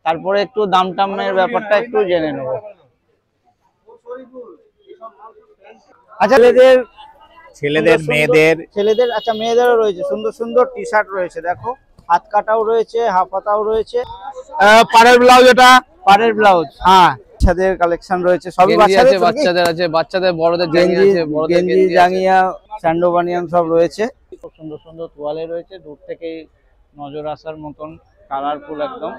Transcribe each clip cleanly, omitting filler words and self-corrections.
তারপরে একটু দাম টামের ব্যাপারটা একটু জেনে নেব। আচ্ছা, ছেলেদের মেয়েদের আচ্ছা মেয়েদেরও রয়েছে, সুন্দর সুন্দর টি শার্ট রয়েছে, দেখো হাত কাটাও রয়েছে, হাফ হাতাও রয়েছে, পাড়ের ব্লাউজ, এটা পাড়ের ব্লাউজ। হ্যাঁ, বাচ্চাদের কালেকশন রয়েছে, সবই বাচ্চাদের আছে, বাচ্চাদের বড়দের গেঞ্জি, গেঞ্জি জাঙ্গিয়া, স্যান্ডো বানিয়ান সব রয়েছে। খুব সুন্দর সুন্দর তোয়ালে রয়েছে, দূর থেকেই নজর আসার মতন কালারফুল একদম।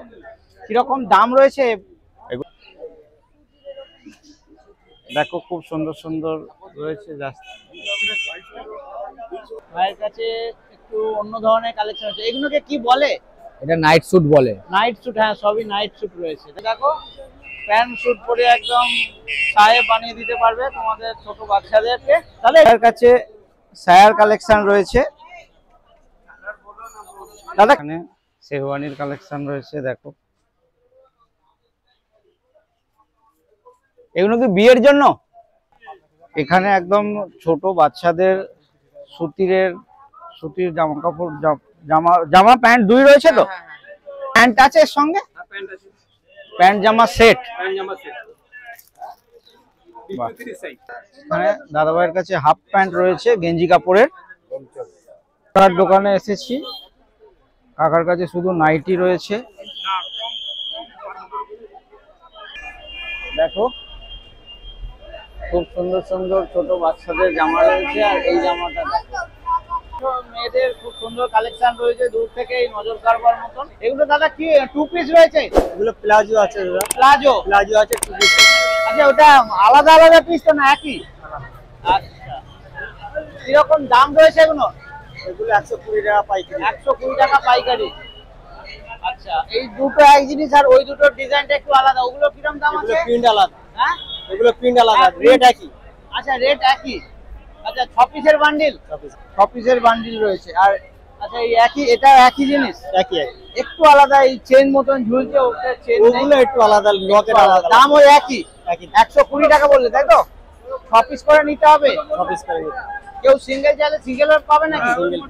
কিরকম দাম রয়েছে দেখো, খুব সুন্দর সুন্দর রয়েছে। ভাইয়ের কাছে একটু অন্য ধরনের কালেকশন আছে, এগুলোকে কি বলে? এটা নাইট স্যুট বলে। নাইট স্যুট, হ্যাঁ সবই নাইট স্যুট রয়েছে। দেখো প্যান্ট স্যুট পরে একদম সায়ে বানিয়ে দিতে পারবে তোমাদের ছোট বাচ্চাদেরকে। তাহলে এর কাছে সায়ার কালেকশন রয়েছে দাদা, এখানে শেরওয়ানির কালেকশন রয়েছে। দেখো এগুলো কি বিয়ের জন্য? এখানে একদম ছোট বাচ্চাদের সুতির জামা কাপড়, জামা প্যান্ট দুই রয়েছে তো? প্যান্ট আছে এর সঙ্গে? প্যান্ট জামা সেট। মানে দাদা ভাইয়ের কাছে হাফ প্যান্ট রয়েছে গেঞ্জি কাপড়ের। তার দোকানে এসেছি, কাকার কাছে শুধু নাইটি রয়েছে। দেখো খুব সুন্দর সুন্দর ছোট বাচ্চাদের জামা রয়েছে। আর এই জামাটা দেখো, মেয়েদের খুব সুন্দর কালেকশন রয়েছে, দূর থেকে নজর কাড়বার মতন। এগুলো দাদা কি টু পিস রয়েছে? এগুলো প্লাজো আছে, প্লাজো আছে টু পিস। আচ্ছা, ওটা আলাদা আলাদা পিস তো না একই? আচ্ছা, কিরকম দাম রয়েছে এগুলো? এগুলো 120 টাকা পাইকারি। 120 টাকা পাইকারি। আচ্ছা, এই দুটো এক জিনিস, আর ওই দুটোর ডিজাইনটা একটু আলাদা। ওগুলো কিরকম দাম আছে? প্রিন্ট আলাদা। হ্যাঁ, এগুলো প্রিন্ট আলাদা, রেট একই। আচ্ছা, রেট একই। আচ্ছা, 6 পিসের বান্ডিল? 6 পিসের বান্ডিল রয়েছে। আর আচ্ছা, এই একই, এটা একই জিনিস? একই। একটু আলাদা, এই চেন মতন ঝুলছে, ওটা চেন ওগুলো একটু আলাদা, লকের আলাদা। দাম ওই একই 120 টাকা বললে, তাই তো? 6 পিস করে নিতে হবে? 6 পিস করে নিতে। কেউ সিঙ্গেল চাইলে সিঙ্গেল পাবে নাকি?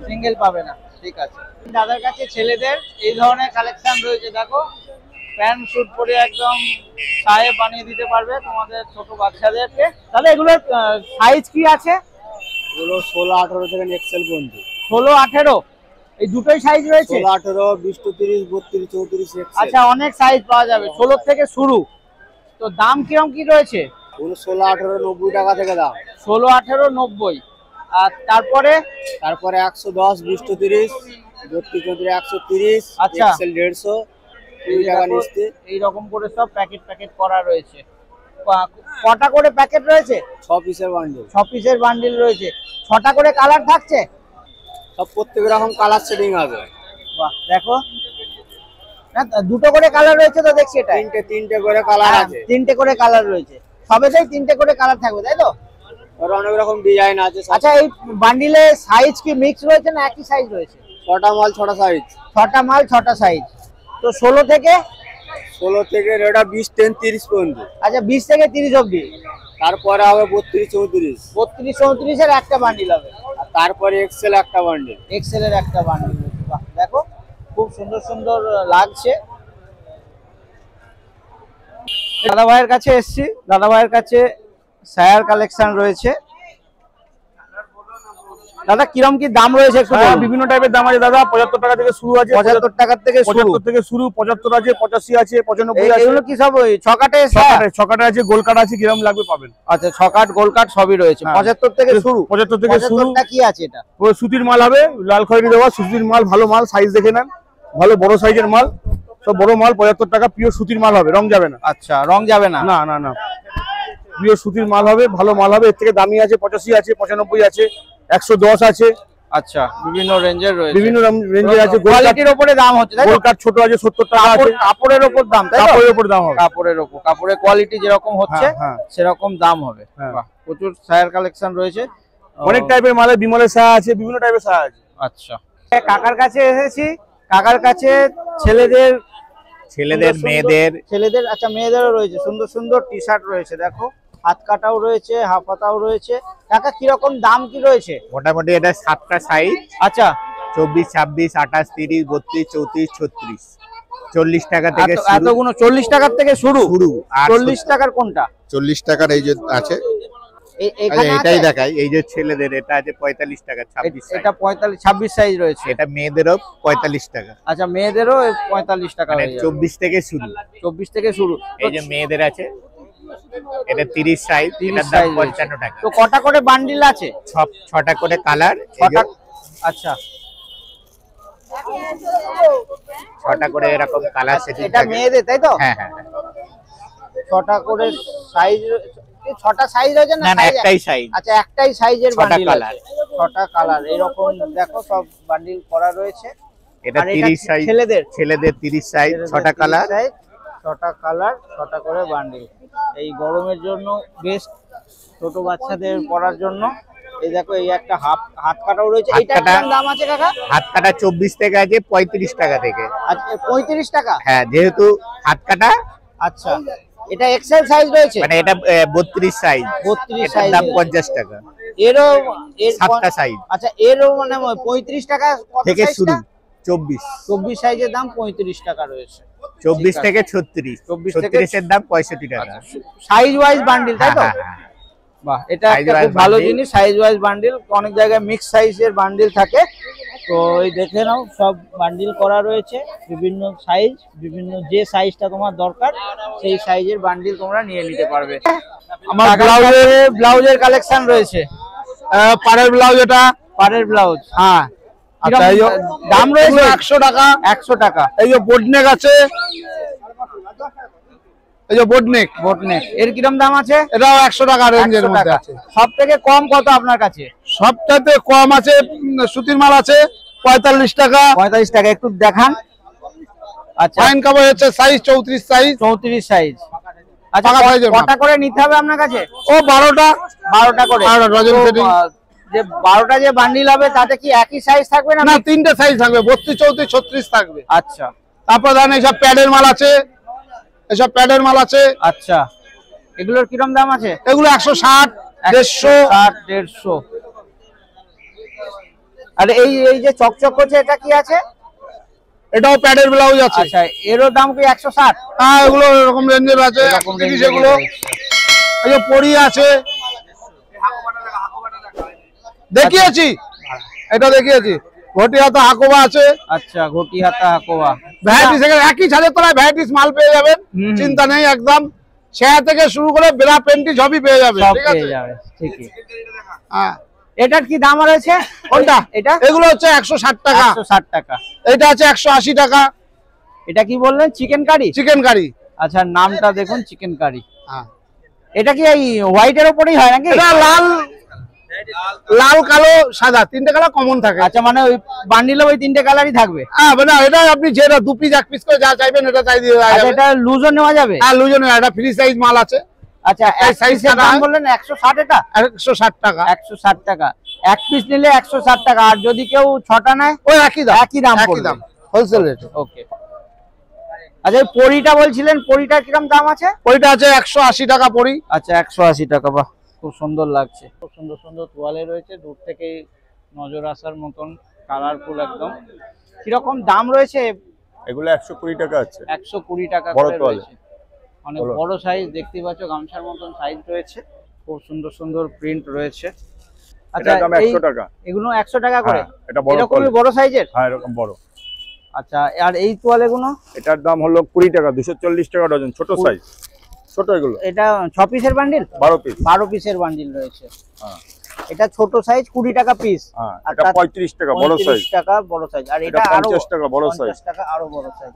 সিঙ্গেল পাবে না, ঠিক আছে। দাদার কাছে ছেলেদের এই ধরনের কালেকশন রয়েছে। দেখো প্যান্ট স্যুট পরে একদম সায়ে বানিয়ে দিতে পারবে তোমাদের ছোট বাচ্চাদেরকে। তাহলে এগুলোর সাইজ কি আছে? এগুলো 16-18 থেকে এক্সেল পর্যন্ত। 16-18 এই দুটোই সাইজ রয়েছে? 16-18, 20-30, 32-34 এক্সেল। আচ্ছা, অনেক সাইজ পাওয়া যাবে, 16 থেকে শুরু। তো দাম কিরকম কি রয়েছে? এগুলো 16-18, 90 টাকা থেকে দাম। 16-18, 90। আর তারপরে 110, 20-30, 32-34, 130। আচ্ছা, এক্সেল 150 টাকা নিচে। এইরকম করে সব প্যাকেট করা রয়েছে। কটা করে প্যাকেট রয়েছে? 6 পিসের বান্ডিল। 6 পিসের বান্ডিল রয়েছে। 6টা করে কালার থাকছে? সব প্রত্যেক রকম কালার শেডিং হবে। বাহ, দেখো না, দুটো করে কালার রয়েছে তো দেখছি। এটা তিনটে করে কালার আছে। 3টে করে কালার রয়েছে, সবেতেই 3টে করে কালার থাকবে, তাই তো? আর অনেক রকম ডিজাইন আছে। আচ্ছা, এই বান্ডিলে সাইজ কি মিক্স রয়েছে না একই সাইজ রয়েছে? 6টা মাল 6টা সাইজ। 6টা মাল 6টা সাইজ। তো 16 থেকে এটা 20, 10, 30 পর্যন্ত। আচ্ছা, 20 থেকে 30 অবধি। তারপরে হবে 32, 34। 32, 34 এর একটা বান্ডিল হবে। আর তারপরে এক্সেল একটা বান্ডিল। এক্সেল এর একটা বান্ডিল রয়েছে। বাহ, দেখো খুব সুন্দর সুন্দর লাগছে। দাদা ভাইয়ের কাছে এসেছি, দাদা ভাইয়ের কাছে সায়ার কালেকশন রয়েছে। দাদা কিরকম কি দাম রয়েছে একটু বলুন? বিভিন্ন টাইপের দাম আছে দাদা। 75 টাকা থেকে শুরু আছে। 75 টাকা থেকে শুরু। 75 আছে, 85 আছে, 95 আছে। এগুলো কি সব ওই ছকাটে? ছকাটে আছে, গোল কাট আছে, কিরকম লাগবে পাবেন। আচ্ছা, ছকাট গোল কাট সবই রয়েছে। 75 থেকে শুরু। 75 থেকে শুরু। কি আছে এটা? ওই সুতির মাল হবে, লাল খয়েরি দেওয়া সুতির মাল, ভালো মাল, সাইজ দেখে নেন, ভালো বড় সাইজের মাল, সব বড় মাল। 75 টাকা পিওর সুতির মাল হবে, রং যাবে না। আচ্ছা, রং যাবে না? না না না, পিওর সুতির মাল হবে, ভালো মাল হবে। এর থেকে দামি আছে, 85 আছে, 95 আছে, 110 আছে। আচ্ছা, বিভিন্ন রেঞ্জের রয়েছে, বিভিন্ন রেঞ্জের আছে। কোয়ালিটির উপরে দাম হচ্ছে, তাই তো? গোল কাট ছোট আছে, 70 টাকা আছে। কাপড়ের উপর দাম, তাই তো? কাপড়ের উপর দাম হবে। কাপড়ের উপর, কাপড়ের কোয়ালিটি যেরকম হচ্ছে সেরকম দাম হবে। বাহ, প্রচুর সায়ার কালেকশন রয়েছে, অনেক টাইপের মাল। বিমলের সায়া আছে, বিভিন্ন টাইপের সায়া আছে। আচ্ছা, কাকার কাছে এসেছি, কাকার কাছে ছেলেদের মেয়েদের আচ্ছা মেয়েদেরও রয়েছে, সুন্দর সুন্দর টি শার্ট রয়েছে। দেখো হাত কাটাও রয়েছে, হাফ হাতাও রয়েছে। কাকা কিরকম দাম কি রয়েছে? মোটামুটি এটা 7টা সাইজ। আচ্ছা, 24, 26, 28, 30, 32, 34, 36। 40 টাকা থেকে শুরু। এতগুলো 40 টাকার থেকে শুরু? শুরু। 40 টাকার কোনটা? 40 টাকার এই যে আছে, এটাই দেখাই। এই যে ছেলেদের এটা আছে 45 টাকা, 26 সাইজ। এটা 45 26 সাইজ রয়েছে। এটা মেয়েদেরও 45 টাকা। আচ্ছা, মেয়েদেরও 45 টাকা মানে হয়ে যাবে। 24 থেকে শুরু। 24 থেকে শুরু। এই যে মেয়েদের আছে, এটা 30 সাইজ, 30 এটার দাম সাইজ 55 টাকা। তো কটা করে বান্ডিল আছে? 6টা করে কালার। 6টা। আচ্ছা, 6টা করে এরকম কালার সেটিং এটা থাকে। মেয়েদের তাই তো? হ্যাঁ হ্যাঁ। 6টা করে সাইজ। 6টা সাইজ রয়েছে না? না না, একটাই সাইজ। আচ্ছা, একটাই সাইজের 6টা বান্ডিল কালার। আছে। 6টা কালার এরকম দেখো, সব বান্ডিল করা রয়েছে। এটা আর এটা 30 সাইজ। ছেলেদের? ছেলেদের 30 সাইজ, 6টা কালার। 6টা কালার, 6টা করে বান্ডিল। এই গরমের জন্য বেস্ট, ছোট বাচ্চাদের পরার জন্য। এই দেখো, এই একটা হাত কাটাও রয়েছে। এইটার কেমন দাম আছে কাকা? হাত কাটা 24 থেকে আছে 35 টাকা থেকে। আচ্ছা, 35 টাকা? হ্যাঁ, যেহেতু হাত কাটা। আচ্ছা, এটা এক্সেল সাইজ রয়েছে? মানে এটা 32 সাইজ। 32 এটার সাইজ। দাম 50 টাকা। এরও 7টা সাইজ। আচ্ছা, এরও মানে 35 টাকা থেকে শুরু। 24 24 সাইজের দাম 35 টাকা রয়েছে। 24 থেকে 36। 34 36 এর দাম 65 টাকা। সাইজ ওয়াইজ বান্ডিল তাই তো? হ্যাঁ, হ্যাঁ, হ্যাঁ। বাহ, এটা Size একটা wise খুব ভালো bundle। জিনিস, সাইজ ওয়াইজ বান্ডিল। অনেক জায়গায় মিক্স সাইজের বান্ডিল থাকে, তো এই দেখে নাও, সব বান্ডিল করা রয়েছে বিভিন্ন সাইজ, বিভিন্ন যে সাইজটা তোমার দরকার সেই সাইজের বান্ডিল তোমরা নিয়ে নিতে পারবে। আমার ব্লাউজের কালেকশন রয়েছে। পাড়ের ব্লাউজ, এটা পাড়ের ব্লাউজ। হ্যাঁ। আচ্ছা, এই যে দাম রয়েছে 100 টাকা। 100 টাকা। এই যে বোটনেক আছে, এই যে বোটনেক। বোটনেক এর কিরম দাম আছে? এটাও 100 টাকা রেঞ্জের 100 মধ্যে টাকা। আছে। সব থেকে কম কত আপনার কাছে? সবটাতে কম আছে সুতির মাল আছে 45 টাকা। 45 টাকা, একটু দেখান। আচ্ছা, ফাইন কাপড় হচ্ছে সাইজ 34 সাইজ। 34 সাইজ। আচ্ছা, পাকা size এর মাল। কটা করে নিতে হবে আপনার কাছে? ও 12টা। 12টা করে। 12টা ডজন তো, setting। যে 12টা যে বান্ডিল হবে তাতে কি একই সাইজ থাকবে না? না, 3টে সাইজ থাকবে, 32, 34, 36 থাকবে। আচ্ছা। তারপর ধরেন এইসব প্যাডের মাল আছে, এসব প্যাডের মাল আছে। আচ্ছা, এগুলোর কিরম দাম আছে? এগুলো 160, 150। 150। আর এই এই যে চকচক করছে, এটা কি আছে? এটাও প্যাডের ব্লাউজ আছে। আচ্ছা, এরও দাম কি 160? হ্যাঁ, এগুলো এরকম রেঞ্জের আছে। এরকম জিনিস range এর এগুলো। এই যে পরি আছে, দেখিয়েছি, এটা দেখিয়েছি। ঘটি হাতা হাকোবা আছে। আচ্ছা, ঘটি হাতা হাকোবা। ভ্যারাইটিস, একই ছাদের তলায় ভ্যারাইটিস মাল পেয়ে যাবেন, হুম। চিন্তা নেই একদম। শেয়া থেকে শুরু করে বেলা পেন্টি সবই পেয়ে যাবে। সব ঠিক আছে? পেয়ে যাবে, ঠিকই। হ্যাঁ। এটার কি দাম রয়েছে? কোনটা? এটা এগুলো হচ্ছে 160 টাকা। 160 টাকা। এটা আছে 180 টাকা। এটা কি বললেন? Chicken curry? Chicken curry. আচ্ছা, নামটা দেখুন, চিকেন কারি। হ্যাঁ। এটা কি এই হোয়াইটের উপরেই হয় নাকি? এটা লাল, লাল, কালো, সাদা, 3টে কালার কমন থাকে। আচ্ছা, মানে ওই বান্ডিলে ওই 3টে কালারই থাকবে? হ্যাঁ, মানে এটা আপনি যেটা 2 পিস 1 পিস করে যা চাইবেন এটা চাই দিয়ে দেওয়া আচ্ছা, যাবে। এটা লুজও নেওয়া যাবে? হ্যাঁ, লুজনে এটা ফ্রি সাইজ মাল আছে। আচ্ছা, এক size পিসের কাটা দাম হয়। বললেন 160? এটা 160 টাকা। 160 টাকা। এক পিস নিলে 160 টাকা। আর যদি কেউ 6টা নেয়? ওই একই দাম। একই দাম একই পড়বে। দাম, হোলসেল রেট। ওকে। আচ্ছা, এই পরিটা বলছিলেন, পরিটার কিরকম দাম আছে? ওইটা আছে 180 টাকা পরি। আচ্ছা, 180 টাকা। বাহ, খুব সুন্দর লাগছে। খুব সুন্দর সুন্দর তোয়ালে রয়েছে, দূর থেকে নজর আসার মতন, কালারফুল একদম। কিরকম দাম রয়েছে? এগুলো 120 টাকা আছে। 120 টাকা বড় করে তোয়ালে। রয়েছে। অনেক বড় সাইজ, দেখতে পাচ্ছ, গামছার মতন সাইজ রয়েছে। খুব সুন্দর সুন্দর প্রিন্ট রয়েছে। আচ্ছা, এটার দাম 100 টাকা। এগুলো 100 টাকা করে? হ্যাঁ, এটা বড় এরকমই তোয়ালে। বড় সাইজের? হ্যাঁ, এরকম বড়। আচ্ছা, আর এই তোয়ালেগুলো? এটার দাম হলো 20 টাকা, 240 টাকা ডজন, ছোট সাইজ। ছোট এগুলো এটা 6 পিসের বান্ডিল? 12 পিস। 12 পিসের বান্ডিল রয়েছে। হ্যাঁ। এটা ছোট সাইজ 20 টাকা পিস। হ্যাঁ, আর এটা 35 টাকা বড় সাইজ। 35 টাকা বড় সাইজ। আর এটা এটা আরো 50 টাকা বড় সাইজ। 50 টাকা আরো বড় সাইজ।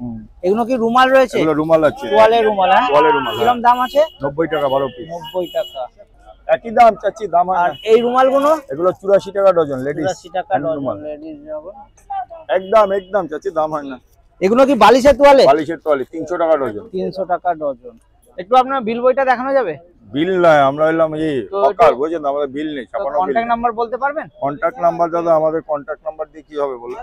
এগুলো কি রুমাল রয়েছে? এগুলো রুমাল আছে। তোয়ালে রুমাল? হ্যাঁ, তোয়ালে রুমাল। কিরকম দাম আছে? 90 টাকা 12 পিস। 90 টাকা। একই দাম চাচ্ছি, দাম হয় আর না। এই রুমালগুলো? এগুলো 84 টাকা ডজন, লেডিস। 80 টাকা ডজন, লেডিস রুমাল। একদম চাচ্ছি, দাম হয় না। এগুলো কি বালিশের তোয়ালে? বালিশের তোয়ালে 300 টাকা ডজন। 300 টাকা ডজন। একটু আপনার বিল বইটা দেখানো যাবে? বিল নয়, আমরা হলাম এই তো হকার, বুঝছেন, আমাদের বিল নেই, ছাপানো বিল। কন্টাক্ট নাম্বার বলতে পারবেন? কন্টাক্ট নাম্বার দাদা, আমাদের কন্টাক্ট নাম্বার দিয়ে কি হবে বলুন?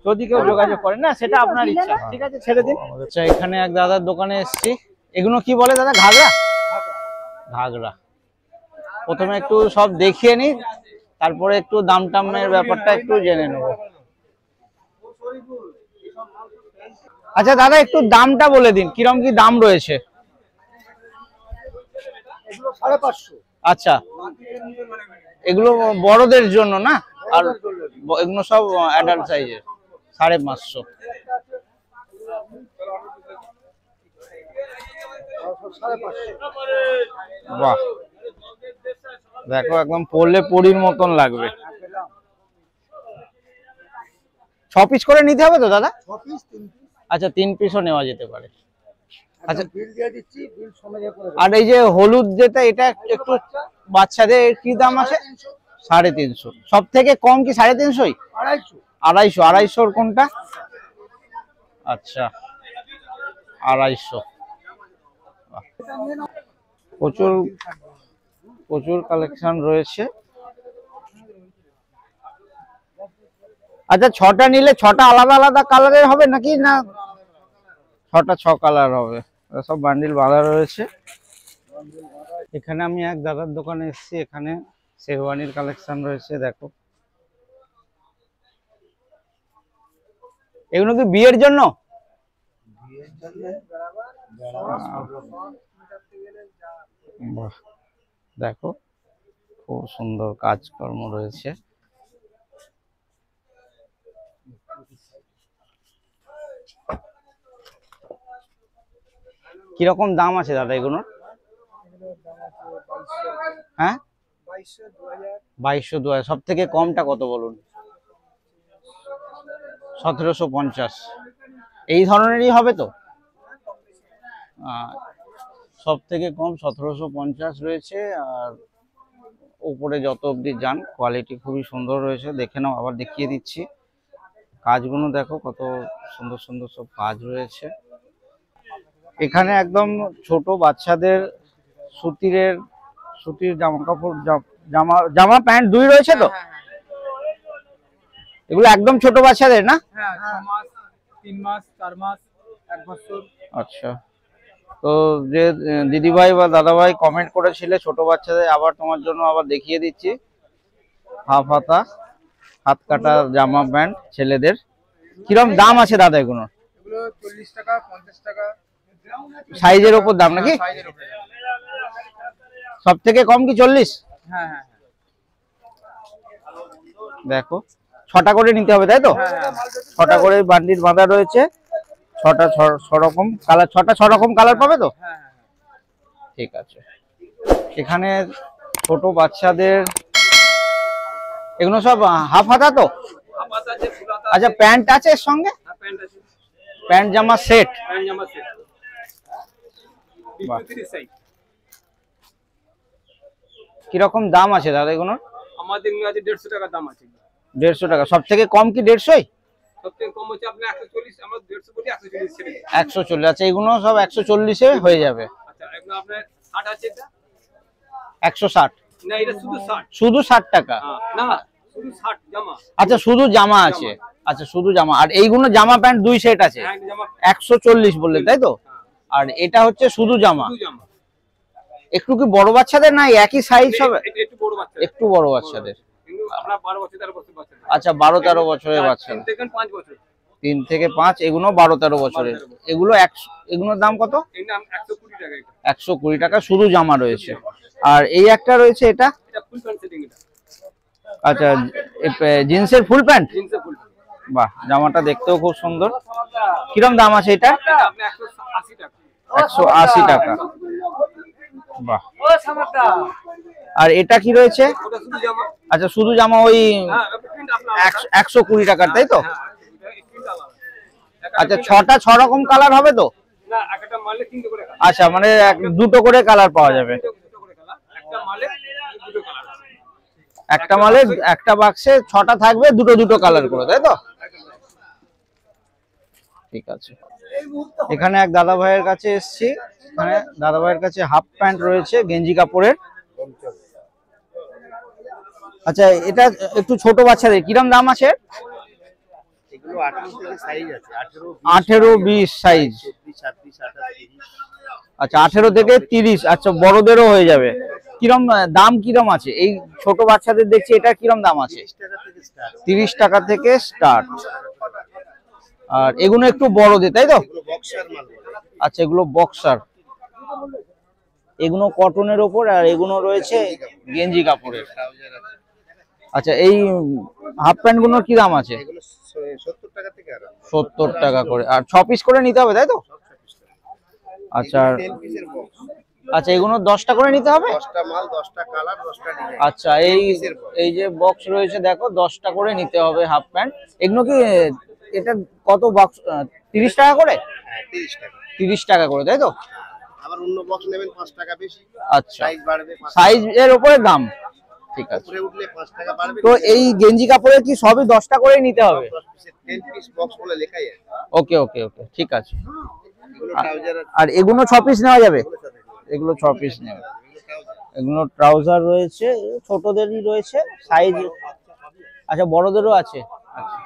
যদি কেউ যোগাযোগ করে, না সেটা আপনার ইচ্ছা, ঠিক আছে, ছেড়ে দিন। আচ্ছা, এখানে এক দাদার দোকানে এসেছি। এগুলো কি বলে দাদা? ঘাগরা? ঘাগরা। প্রথমে একটু সব দেখিয়ে নিই, তারপরে একটু দাম টামের ব্যাপারটা একটু জেনে নেব। আচ্ছা দাদা একটু দামটা বলে দিন, কিরম কি দাম রয়েছে? 550। আচ্ছা, এগুলো বড়দের জন্য না, আর এগুলো সব অ্যাডাল্ট সাইজের। 550। বাহ, দেখো একদম পরলে পরীর মতন লাগবে। 6 পিস করে নিতে হবে তো দাদা? আচ্ছা, 3 পিসও নেওয়া যেতে পারে। আচ্ছা, আর এই যে হলুদ যেটা, এটা একটু বাচ্চাদের কি দাম আছে? 350। সব থেকে কম কি 350? 250। 250 কোনটা? আচ্ছা, 250। প্রচুর প্রচুর কালেকশন রয়েছে। আচ্ছা, 6টা নিলে 6টা আলাদা আলাদা কালারের হবে নাকি, না 6টা 6 কালার হবে? সব বান্ডিল বাঁধা রয়েছে। এখানে আমি এক দাদার দোকানে এসেছি, এখানে শেরওয়ানির কালেকশন রয়েছে। দেখো, এগুলো কি বিয়ের জন্য? বাহ, দেখো খুব সুন্দর কাজকর্ম রয়েছে। কিরকম দাম আছে দাদা এগুলোর? হ্যাঁ, 2200 2000। সব থেকে কমটা কত বলুন? 1750। এই ধরনেরই হবে তো? সব থেকে কম 1750 রয়েছে। আর উপরে যত অবধি যান কোয়ালিটি খুবই সুন্দর রয়েছে। দেখে নাও, আবার দেখিয়ে দিচ্ছি। কাজগুলো দেখো কত সুন্দর সুন্দর সব কাজ রয়েছে। এখানে একদম ছোট বাচ্চাদের সুতির জামা কাপড়, জামা প্যান্ট দুই রয়েছে তো? এগুলো একদম ছোট বাচ্চাদের না? 6 মাস, 3 মাস, 4 মাস, 1 বছর। আচ্ছা, তো যে দিদিভাই বা দাদাভাই কমেন্ট করেছিলে ছোট বাচ্চাদের, আবার তোমার জন্য আবার দেখিয়ে দিচ্ছি। হাফ হাতা, হাত কাটা জামা প্যান্ট ছেলেদের। কিরম দাম আছে দাদা এগুলো? এগুলো 40 টাকা, 50 টাকা। সাইজের উপর দাম নাকি? সাইজের উপরে। সব থেকে কম কি 40? হ্যাঁ হ্যাঁ। দেখো, 6টা করে নিতে হবে তাই তো? 6টা করে বান্ডিল বাঁধা রয়েছে। 6টা 6 রকম কালার, 6টা 6 রকম কালার পাবে তো? ঠিক আছে। এখানে ছোট বাচ্চাদের এগুলো সব হাফ হাতা তো? আচ্ছা, প্যান্ট আছে এর সঙ্গে? প্যান্ট জামা সেট। কিরকম দাম আছে দাদা এগুলো? আমাদের আছে 150 টাকা দাম আছে। 150 টাকা। সব থেকে কম কি 150? সবথেকে কম হচ্ছে আপনার 140। আমরা 150 বলি, 140 ছেড়ে দিই। 140। আচ্ছা, এগুলো সব 140 এ হয়ে যাবে। আচ্ছা, এগুলো আপনার 60 আছে। এটা 160? না, এটা শুধু 60। শুধু 60 টাকা? না, শুধু 60 জামা। আচ্ছা, শুধু জামা আছে। আচ্ছা, শুধু জামা। আর এইগুলো জামা প্যান্ট দুই সেট আছে? 140 বললেন তাই তো? আর এটা হচ্ছে শুধু জামা। একটু কি বড় বাচ্চাদের না একই সাইজ হবে? একটু বড় বাচ্চা। একটু বড় বাচ্চাদের। কিন্তু আমরা 12 বছর 13 বছর বাচ্চা। আচ্ছা, 12-13 বছরের বাচ্চা। 3 থেকে 5 বছর। 3 থেকে 5। এগুলো 12-13 বছরের। এগুলো এগুলোর দাম কত? এর নাম 120 টাকা। এটা 120 টাকা শুধু জামা রয়েছে। আর এই একটা রয়েছে, এটা ফুল প্যান্ট সেটিং। এটা আচ্ছা, জিন্সের ফুল প্যান্ট। জিন্সের ফুল। বাহ, জামাটা দেখতেও খুব সুন্দর। কিরম দাম আছে এটা? এটা আপনি 180 টাকা। 180 টাকা। বাহ। আর এটা কি রয়েছে? ওটা শুধু জামা। আচ্ছা, শুধু জামা। ওই 120 টাকার তাই তো? আচ্ছা, 6টা 6 রকম কালার হবে তো? না, একটা মালে 3টা করে কালার। আচ্ছা, মানে 2টো করে কালার পাওয়া যাবে। একটা মালে 2টো কালার। একটা মালে একটা বাক্সে 6টা থাকবে, 2টো কালার করে তাই তো? ঠিক আছে। এখানে এক দাদা ভাইয়ের কাছে এসেছি। এখানে দাদা ভাইয়ের কাছে হাফ প্যান্ট রয়েছে গেঞ্জি কাপড়ের। আচ্ছা, এটা একটু ছোট বাচ্চাদের। কিরম দাম আছে? এগুলো 18 থেকে সাইজ আছে। 18-20 সাইজ। 26, 28, 30। আচ্ছা, 18 থেকে 30। আচ্ছা, বড়দেরও হয়ে যাবে। কিরম দাম কিরম আছে? এই ছোট বাচ্চাদের দেখছি, এটা কিরম দাম আছে? 30 টাকা থেকে স্টার্ট। 30 টাকা থেকে স্টার্ট। আর এগুলো একটু বড়দের, তাই তো? এগুলো বক্সার মাল বলে। আচ্ছা, এগুলো বক্সার, এগুলো কটনের ওপর, আর এগুলো রয়েছে গেঞ্জি কাপড়ের। ট্রাউজার আছে। আচ্ছা, এই হাফ প্যান্ট গুলোর কি দাম আছে? এগুলো 70 টাকা থেকে আরম্ভ। 70 টাকা করে, আর 6 পিস করে নিতে হবে, তাই তো? সব 26 টাকা। আচ্ছা, আর 10 পিসের বক্স। আচ্ছা, এগুলো 10টা করে নিতে হবে? 10টা মাল, 10টা কালার, 10টা ডিজাইন। আচ্ছা, এই যে বক্স রয়েছে দেখো, 10টা করে নিতে হবে হাফ প্যান্ট। এগুলো কি এটা কত বক্স? 30 টাকা করে? হ্যাঁ, 30 টাকা। 30 টাকা করে, তাই তো? আবার অন্য বক্স নেবেন 5 টাকা বেশি। আচ্ছা, সাইজ বাড়বে 5 টাকা। সাইজ এর উপরে দাম, ঠিক আছে। উপরে উঠলে 5 টাকা বাড়বে। তো এই গেঞ্জি কাপড়ের কি সবই 10টা করে নিতে হবে? 10 পিসের 10 পিস বক্স বলে লেখাই আছে। ওকে ওকে ওকে, ঠিক আছে। এগুলো ট্রাউজার আছে। আর এগুলো 6 পিস নেওয়া যাবে? এগুলো 6 পিস নেবে। এগুলো ট্রাউজার রয়েছে, ছোটদেরই রয়েছে সাইজ। আচ্ছা, বড়দেরও আছে। আচ্ছা,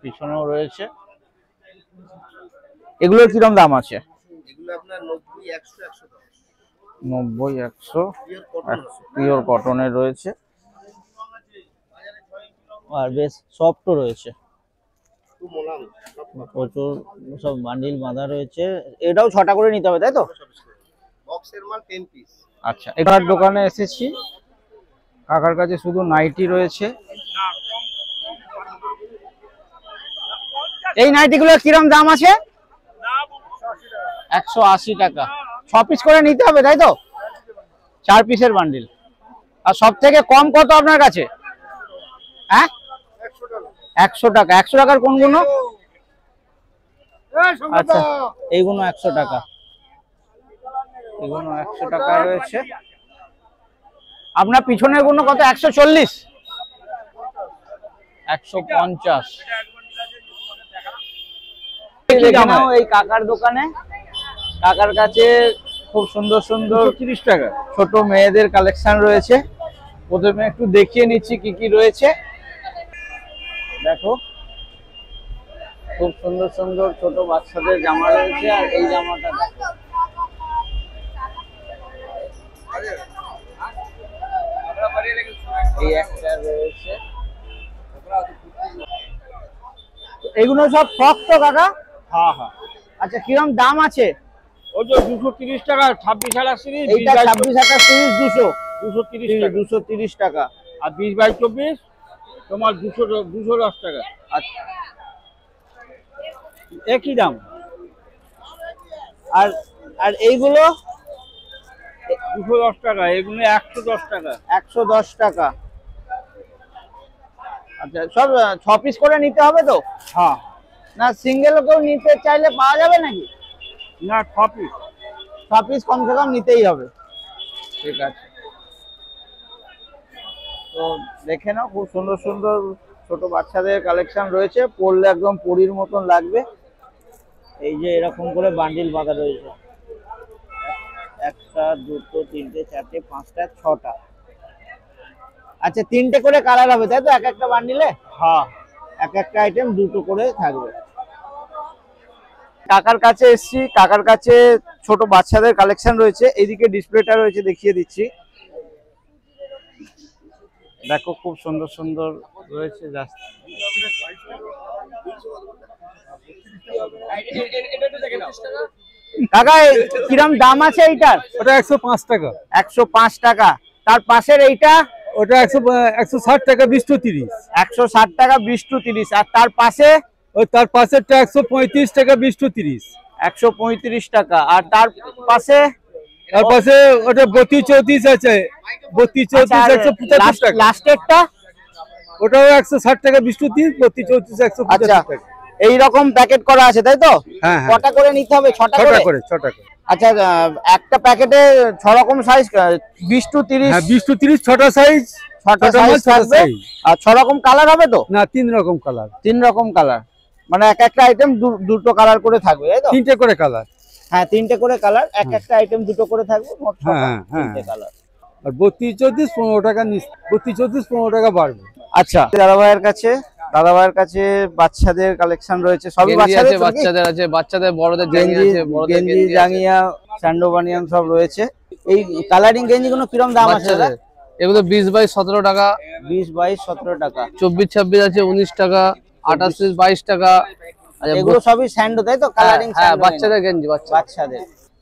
পিছনেও রয়েছে। এগুলোর কিরকম দাম আছে? এগুলো আপনার 90, 100, 110। 90, 100 পিওর কটন। পিওর কটনের রয়েছে, আর বেশ সফটও রয়েছে, খুব মোলাম। প্রচুর সব বান্ডিল বাঁধা রয়েছে। এটাও 6টা করে নিতে হবে, তাই তো? বক্সের মাল 10 পিস। আচ্ছা, এটার দোকানে এসেছি, কাকার কাছে শুধু নাইটি রয়েছে। এই নাইটিগুলোর কিরকম দাম আছে? 180 টাকা। 6 পিস করে নিতে হবে, তাই তো? 4 পিসের বান্ডিল। আর সব থেকে কম কত আপনার কাছে? হ্যাঁ, 100 টাকা। 100 টাকার কোনগুলো? আচ্ছা, এইগুলো 100 টাকা। এগুলো 100 টাকা রয়েছে। আপনার পিছনের গুলো কত? 140, 150। এই কাকার দোকানে, কাকার কাছে খুব সুন্দর সুন্দর 30 টাকা ছোট মেয়েদের কালেকশন রয়েছে। প্রথমে একটু দেখিয়ে নিচ্ছি কি কি রয়েছে। দেখো, খুব সুন্দর সুন্দর ছোট বাচ্চাদের জামা রয়েছে। আর এই জামাটা দেখো, এই একটা রয়েছে। এগুলো সব ফ্রক তো কাকা? হ্যাঁ হ্যাঁ, আচ্ছা, কিরকম দাম আছে? ওই যে 230 টাকা 26 সিরিজ। এইটা 26 সিরিজ 230 টাকা। 230 টাকা। আর 20/24 তোমার 210 টাকা। আচ্ছা, একই দাম। আর আর এইগুলো 210 টাকা, এগুলো 110 টাকা। 110 টাকা। আচ্ছা, সব 6 পিস করে নিতে হবে তো? হ্যাঁ, না সিঙ্গেল কেউ নিতে চাইলে পাওয়া যাবে নাকি? না 6 পিস। 6 পিস কমসে কম নিতেই হবে, ঠিক আছে। তো দেখে নাও, খুব সুন্দর সুন্দর ছোট বাচ্চাদের কালেকশন রয়েছে, পরলে একদম পরীর মতন লাগবে। এই যে এরকম করে বান্ডিল বাঁধা রয়েছে, 1টা 2টো 3টে 4টে 5টা 6টা। আচ্ছা, 3টে করে কালার হবে, তাই তো? এক একটা বান্ডিলে? হ্যাঁ, এক একটা আইটেম 2টো করে থাকবে। কাকার কাছে এসছি, কাকার কাছে ছোট বাচ্চাদের কালেকশন রয়েছে। এইদিকে ডিসপ্লেটা রয়েছে, দেখিয়ে দিচ্ছি। দেখো, খুব সুন্দর সুন্দর রয়েছে। কাকা, কিরম দাম আছে এইটার? ওটা 105 টাকা। 105 টাকা। তার পাশের এইটা? ওটা 160 টাকা 20-30। 160 টাকা 20-30। আর তার পাশে? ওই তার পাশেরটা 135 টাকা 20-30। 135 টাকা। আর তার পাশে? তার পাশে ওটা 32-34 আছে। 32-34 175 টাকা। লাস্টেরটা? ওটাও 160 টাকা 20-30, 32-34 175 আচ্ছা, টাকা। এইরকম প্যাকেট করা আছে, তাই তো? হ্যাঁ, হ্যাঁ। কটা করে নিতে হবে? 6টা করে? 6 টাকা। আচ্ছা, একটা প্যাকেটে 6 রকম সাইজ, 20-30। হ্যাঁ, 20-30 6টা সাইজ। 6টা সাইজ থাকবে। আর 6 রকম কালার হবে তো? না, 3 রকম কালার। 3 রকম কালার, মানে এক একটা আইটেম দুটো কালার করে থাকবে, তাই তো? 3টে করে কালার। হ্যাঁ, 3টে করে কালার, এক একটা আইটেম 2টো করে থাকবে, মোট 6টা। হ্যাঁ, হ্যাঁ। 3টে কালার। আর 32-34 15 টাকা 32-34 15 টাকা বাড়বে। আচ্ছা, দাদাভাইয়ের কাছে বাচ্চাদের কালেকশন রয়েছে, সবই বাচ্চাদের আছে, বাচ্চাদের আছে, বাচ্চাদের বড়দের জাঙ্গি আছে, বড়দের গেঞ্জি গেঞ্জি আছে। জাঙ্গিয়া স্যান্ডো বানিয়ান সব রয়েছে। এই কালারিং গেঞ্জি গুলো কিরকম দাম আছে? বাচ্চাদের এগুলো 20/17 টাকা, 20, 22, 17 টাকা। 24-26 আছে 19 টাকা, 28-22 টাকা, আচ্ছা, এগুলো সবই স্যান্ডো তাই তো, কালারিং হ্যাঁ বাচ্চাদের গেঞ্জি বাচ্চাদের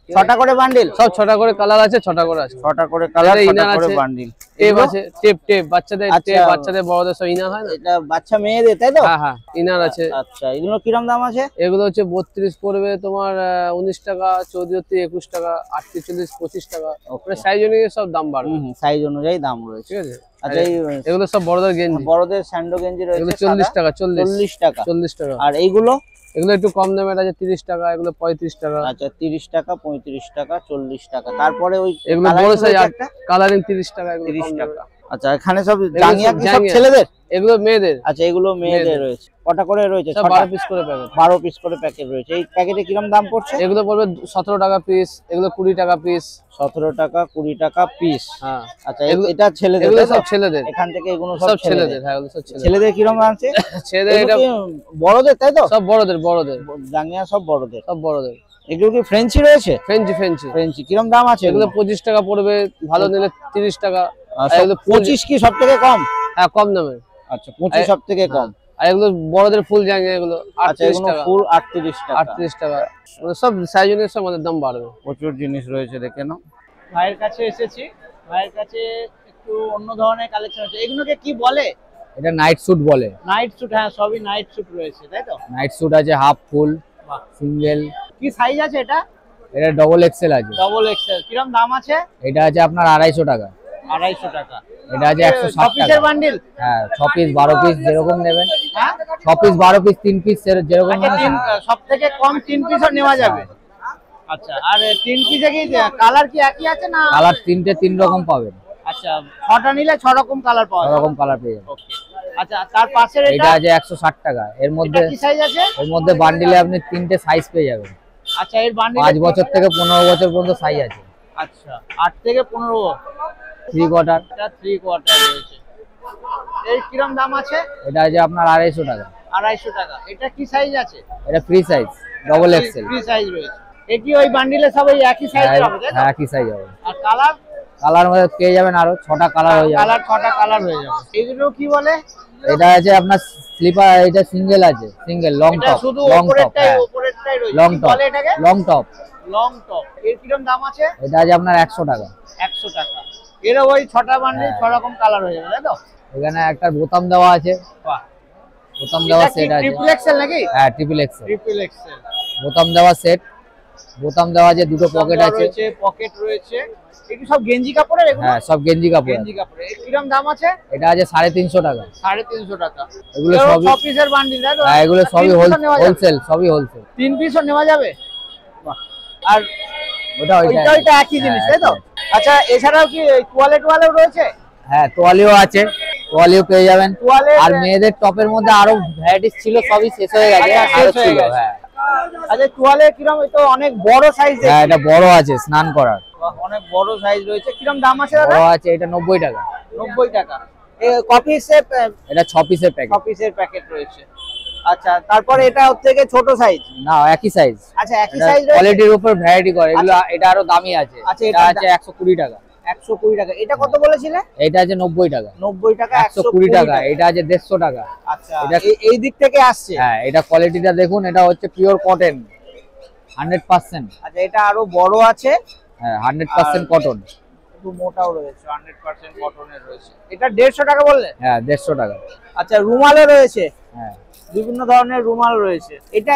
6টা করে বান্ডিল, সব 6টা করে কালার আছে, 6টা করে আছে। 6টা করে কালার, এটাতে 6টা ইনার করে আছে, বান্ডিল। টেপ আছে, টেপ বাচ্চাদের আচ্ছা। টেপ, বাচ্চাদের বড়দের সব ইনার হয় না। এটা বাচ্চা মেয়েদের তাই তো? হ্যাঁ ইনার আছে। আচ্ছা, এগুলো কিরম দাম আছে? এগুলো হচ্ছে 32 পড়বে তোমার 19 টাকা, 34 21 টাকা, 38 40 25 টাকা, মানে সাইজ অনুযায়ী সব দাম বাড়বে। সাইজ অনুযায়ী দাম রয়েছে, ঠিক আছে। আচ্ছা এগুলো সব বড়দের গেঞ্জি, বড়দের স্যান্ডো গেঞ্জি রয়েছে, এগুলো 40 টাকা, 40 টাকা। 40 টাকা। আর এইগুলো এগুলো একটু কম দামের আছে, 30 টাকা, এগুলো 35 টাকা। আচ্ছা 30 টাকা, 35 টাকা, 40 টাকা। তারপরে ওই এগুলো বড় সাইজ কালারিং 30 টাকা, এগুলো 30 কম টাকা। দামের। আচ্ছা এখানে সব জাঙ্গিয়া কি সব জাঙ্গিয়া। ছেলেদের? এগুলো মেয়েদের, আচ্ছা এগুলো মেয়েদের রয়েছে। কটা করে রয়েছে? সব 12 পিস করে প্যাকেট। 12 পিস করে প্যাকেট রয়েছে। এই প্যাকেটে কিরম দাম পড়ছে? এগুলো পড়বে 17 টাকা পিস, এগুলো 20 টাকা পিস। 17 টাকা 20 টাকা পিস। হ্যাঁ আচ্ছা এটা ছেলেদের, এগুলো তাই তো? সব ছেলেদের, এখান থেকে এগুলো সব সব ছেলেদের। ছেলেদের। হ্যাঁ এগুলো সব ছেলেদের। ছেলেদের কিরম আছে? ছেলেদের এগুলো এটা কি বড়দের তাই তো? সব বড়দের জাঙ্গিয়া সব বড়দের। সব বড়দের। এগুলো কি ফ্রেঞ্চি রয়েছে? ফ্রেঞ্চি ফ্রেঞ্চি কিরম দাম আছে? এগুলো 25 টাকা পড়বে, ভালো নিলে 30 টাকা। আর আর এগুলো 25 কি সব থেকে কম? হ্যাঁ কম দামে। আচ্ছা 25 সব থেকে কম। আর এগুলো বড়দের ফুল জাঙ্গিয়া, এগুলো আচ্ছা 38 এগুলো টাকা, ফুল 38 টাকা। 38 টাকা। এগুলো সব সাইজ অনুযায়ী সব আমাদের দাম বাড়বে। প্রচুর জিনিস রয়েছে, দেখে নাও। ভাইয়ের কাছে এসেছি, ভাইয়ের কাছে একটু অন্য ধরনের কালেকশন আছে। এগুলোকে কি বলে? এটা নাইট স্যুট বলে। নাইট স্যুট, হ্যাঁ সবই নাইট স্যুট রয়েছে তাই তো? নাইট স্যুট আছে হাফ ফুল, বাহ। সিঙ্গেল। কি সাইজ আছে এটা? এটা ডবল এক্সেল আছে। Double XL. কিরম দাম আছে? এটা আছে আপনার 250 টাকা। 250 টাকা। এটা আছে 160 পিসের টাকা। বান্ডিল? হ্যাঁ 6 পিস 12 পিস যেরকম নেবেন। হ্যাঁ 6 পিস 12 পিস 3 পিস যেরকম আচ্ছা নেবেন। সব থেকে কম 3 পিসও নেওয়া যাবে। আচ্ছা আর 3 পিসে কি কালার কি একই আছে না? কালার 3 রকম পাবেন। আচ্ছা 6টা নিলে 6 রকম কালার পাওয়া 6 যাবে। রকম কালার পেয়ে যাবেন। ওকে। আচ্ছা তার পাশের এটা এটা? আছে 160 টাকা। এর মধ্যে এটা কি সাইজ আছে? এর মধ্যে বান্ডিলে আপনি 3টে সাইজ পেয়ে যাবেন। আচ্ছা এর বান্ডিল 5 বছর থেকে 15 বছর পর্যন্ত সাইজ আছে। আচ্ছা 8 থেকে 15। 3 কোয়ার্টার। এটা 3 কোয়ার্টার রয়েছে। এর কিরম দাম আছে? এটা আছে আপনার 250 টাকা। 250 টাকা। এটা কি সাইজ আছে? এটা free size double XL. Free size রয়েছে। এ কি ওই বান্ডিলে সব ওই একই সাইজের হবে তাই তো? হ্যাঁ একই সাইজ হবে। আর কালার? কালার মধ্যে পেয়ে যাবেন আরো 6টা কালার হয়ে যাবে। কালার 6টা কালার হয়ে যাবে। এগুলো কি বলে? এটা আছে আপনার স্লিপার, এটা সিঙ্গেল আছে, সিঙ্গেল লং এটা টপ। শুধু লং টপ, উপরেরটাই হ্যাঁ উপরেরটাই রয়েছে। লং কি টপ, বলে এটাকে? Long top. Long top. এর কিরম দাম আছে? এটা আছে আপনার 100 টাকা। 100 টাকা। এর ওই 6টা বান্ডিল হ্যাঁ। 6 রকম কালার হয়ে যাবে তাই তো? এখানে একটা বোতাম দেওয়া আছে, বাহ। বোতাম দেওয়া সেট আছে। ট্রিপল এক্সেল নাকি? হ্যাঁ ট্রিপল এক্সেল। Triple Excel. বোতাম দেওয়া সেট, বোতাম দেওয়া আছে, দুটো পকেট আছে। রয়েছে, পকেট রয়েছে। এগুলো সব গেঞ্জি কাপড়ের এগুলো? হ্যাঁ সব গেঞ্জি কাপড়। গেঞ্জি কাপড়ের। এর কিরম দাম আছে? এটা আছে 350 টাকা। 350 টাকা। এগুলো এগুলো সবই 6 পিসের বান্ডিল তাই তো? হ্যাঁ এগুলো আর সবই 3 পিসও নেওয়া যাবে? হোলসেল, সবই হোলসেল। 3 পিসও নেওয়া যাবে? বাহ। আর ওটা ওইটা একই জিনিস তাই তো? আচ্ছা এছাড়াও কি টোয়ালেও রয়েছে? হ্যাঁ তোয়ালিও আছে, তোয়ালিও পেয়ে যাবেন। তোয়ালে- আর মেয়েদের টপের মধ্যে আরো ভ্যারাইটিস ছিল, সবই শেষ হয়ে গেছে। আচ্ছা, আরো শেষ হয়ে ছিল, গেছে। হ্যাঁ আচ্ছা তোয়ালে কিরম? তো অনেক বড় সাইজ হ্যাঁ এটা বড় আছে স্নান করার। অনেক বড় সাইজ রয়েছে। কিরম দাম আছে দাদা? বড় আছে, এটা 90 টাকা। 90 টাকা। কপি সেট এটা 6 পিসের প্যাকেট। 6 পিসের প্যাকেট রয়েছে। আচ্ছা তারপরে এটা ওর থেকে ছোট সাইজ? না একই সাইজ। আচ্ছা একই সাইজ রয়েছে। কোয়ালিটির উপর ভ্যারাইটি করে এগুলো। এটা আরো দামি আছে। আচ্ছা, এটা এটা আছে 120 টাকা। 120 টাকা। এটা কত বলেছিলে? এটা আছে 90 টাকা। 90 টাকা। 120 টাকা। এটা আছে 150 টাকা। আচ্ছা এটা- এই দিক থেকে আসছে। হ্যাঁ এটা কোয়ালিটিটা দেখুন, এটা হচ্ছে পিওর কটন 100%। আচ্ছা এটা আরো বড় আছে, হ্যাঁ 100% কটন। একটু মোটাও রয়েছে, 100% কটনের রয়েছে। এটা 150 টাকা বললে? হ্যাঁ 150 টাকা। আচ্ছা রুমালও রয়েছে, হ্যাঁ বিভিন্ন ধরনের রুমাল রয়েছে। এটা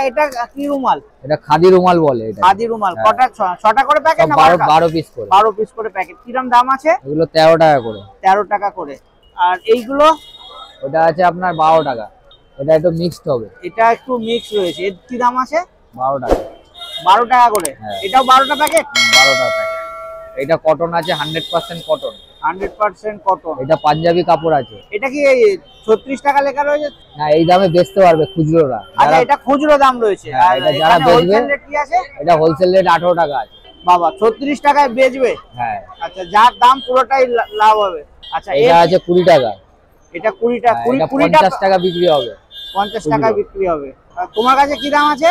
কি রুমাল? এটা খাদি রুমাল বলে। এটা খাদি রুমাল। হ্যাঁ। কটা? 6টা করে প্যাকেট সব না 12 পিস করে। 12 পিস করে প্যাকেট। কিরম দাম আছে? এগুলো 13 টাকা করে। 13 টাকা করে। আর এইগুলো? ওটা আছে আপনার 12 টাকা। এটা একটু মিক্সড হবে। এটা একটু মিক্স রয়েছে। এর কি দাম আছে? 12 টাকা। 12 টাকা করে। হ্যাঁ। এটাও 12টা প্যাকেট? 12 টাকা প্যাকেট। এটা কটন আছে 100% কটন। 100% কটন। এটা পাঞ্জাবি কাপড় আছে। এটা কি 36 টাকা লেখা রয়েছে? না এই দামে বেচতে পারবে খুচরোরা। আচ্ছা এটা খুচরো দাম রয়েছে। হ্যাঁ, আর এটা যারা এখানে বেচবে- হোলসেল রেট কি আছে? এটা হোলসেল রেট 18 টাকা আছে। বাবা 36 টাকায় বেচবে? হ্যাঁ আচ্ছা যার দাম পুরোটাই লাভ হবে। আচ্ছা এটা আছে 20 টাকা। এটা 20 টাকা। হ্যাঁ, 20 এটা 20 50 টাকা টাকা বিক্রি হবে। 50 টাকা বিক্রি হবে। আর তোমার কাছে কি দাম আছে?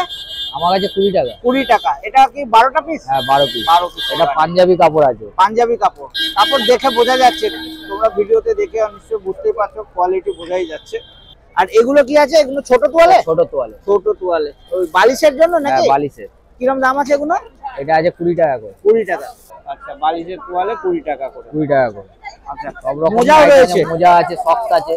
আমার কাছে 20 টাকা। 20 টাকা। এটা কি 12টা পিস? হ্যাঁ 12 পিস। 12 পিস। এটা পাঞ্জাবি কাপড় আছে। পাঞ্জাবি কাপড়। কাপড় দেখে বোঝা যাচ্ছে, তোমরা ভিডিওতে দেখে নিশ্চয়ই বুঝতেই পারছো, কোয়ালিটি বোঝাই যাচ্ছে। আর এগুলো কি আছে? এগুলো ছোট তোয়ালে? ছোট তোয়ালে। ছোট তোয়ালে ওই বালিশের জন্য হ্যাঁ নাকি? বালিশের। কিরকম দাম আছে এগুলো? এটা আছে 20 টাকা করে। 20 টাকা। আচ্ছা, বালিশের তোয়ালে 20 টাকা করে। 20 টাকা করে। আচ্ছা, সব রকম মোজাও item রয়েছে? মোজা আছে, সক্স আছে।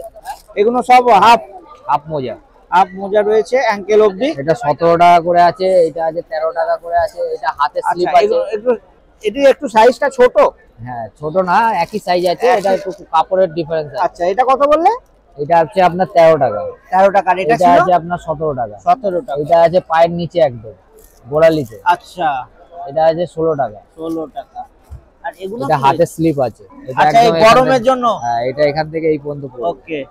এগুলো সব হাফ হাফ মোজা। হাফ মোজা রয়েছে অ্যাঙ্কেল অবধি। এটা 17 টাকা করে আছে, এটা আছে 13 টাকা করে আছে, এটা হাতে স্লিপ আচ্ছা, আছে। এগুলো এগুলো এটি একটু সাইজটা ছোট। হ্যাঁ ছোট না, একই সাইজ আছে, এটা একটু কাপড়ের ডিফারেন্স আছে। আচ্ছা, এটা কত বললে? এটা হচ্ছে আপনার 13 টাকা। 13 টাকা। এটা এটা ছিল আছে আপনার 17 টাকা। 17 টাকা। এটা আছে পায়ের নিচে একদম গোড়ালিতে, আচ্ছা, এটা আছে 16 টাকা। 16 টাকা। আর এগুলো এটা কি? হাতে স্লিপ আছে, এটা আচ্ছা, এই একদম এখান গরমের থেকে- জন্য? হ্যাঁ এটা এখান থেকে এই পর্যন্ত পড়বে। ওকে,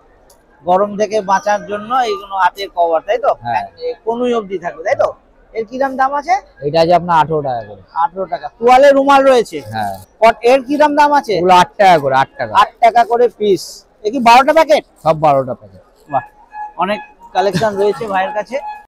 গরম থেকে বাঁচার জন্য এইগুলো হাতের কভার, তাই তো? হ্যাঁ। কোনই অবধি থাকবে, তাই তো? এর কি দাম আছে? এটা আছে আপনার 18 টাকা করে। 18 টাকা। তোয়ালে রুমাল রয়েছে। হ্যাঁ এর কি দাম আছে? এগুলো 8 টাকা করে, 8 টাকা। 8 টাকা করে পিস। এ কি 12টা প্যাকেট? সব 12টা প্যাকেট। বাহ, অনেক কালেকশন রয়েছে ভাইয়ের কাছে।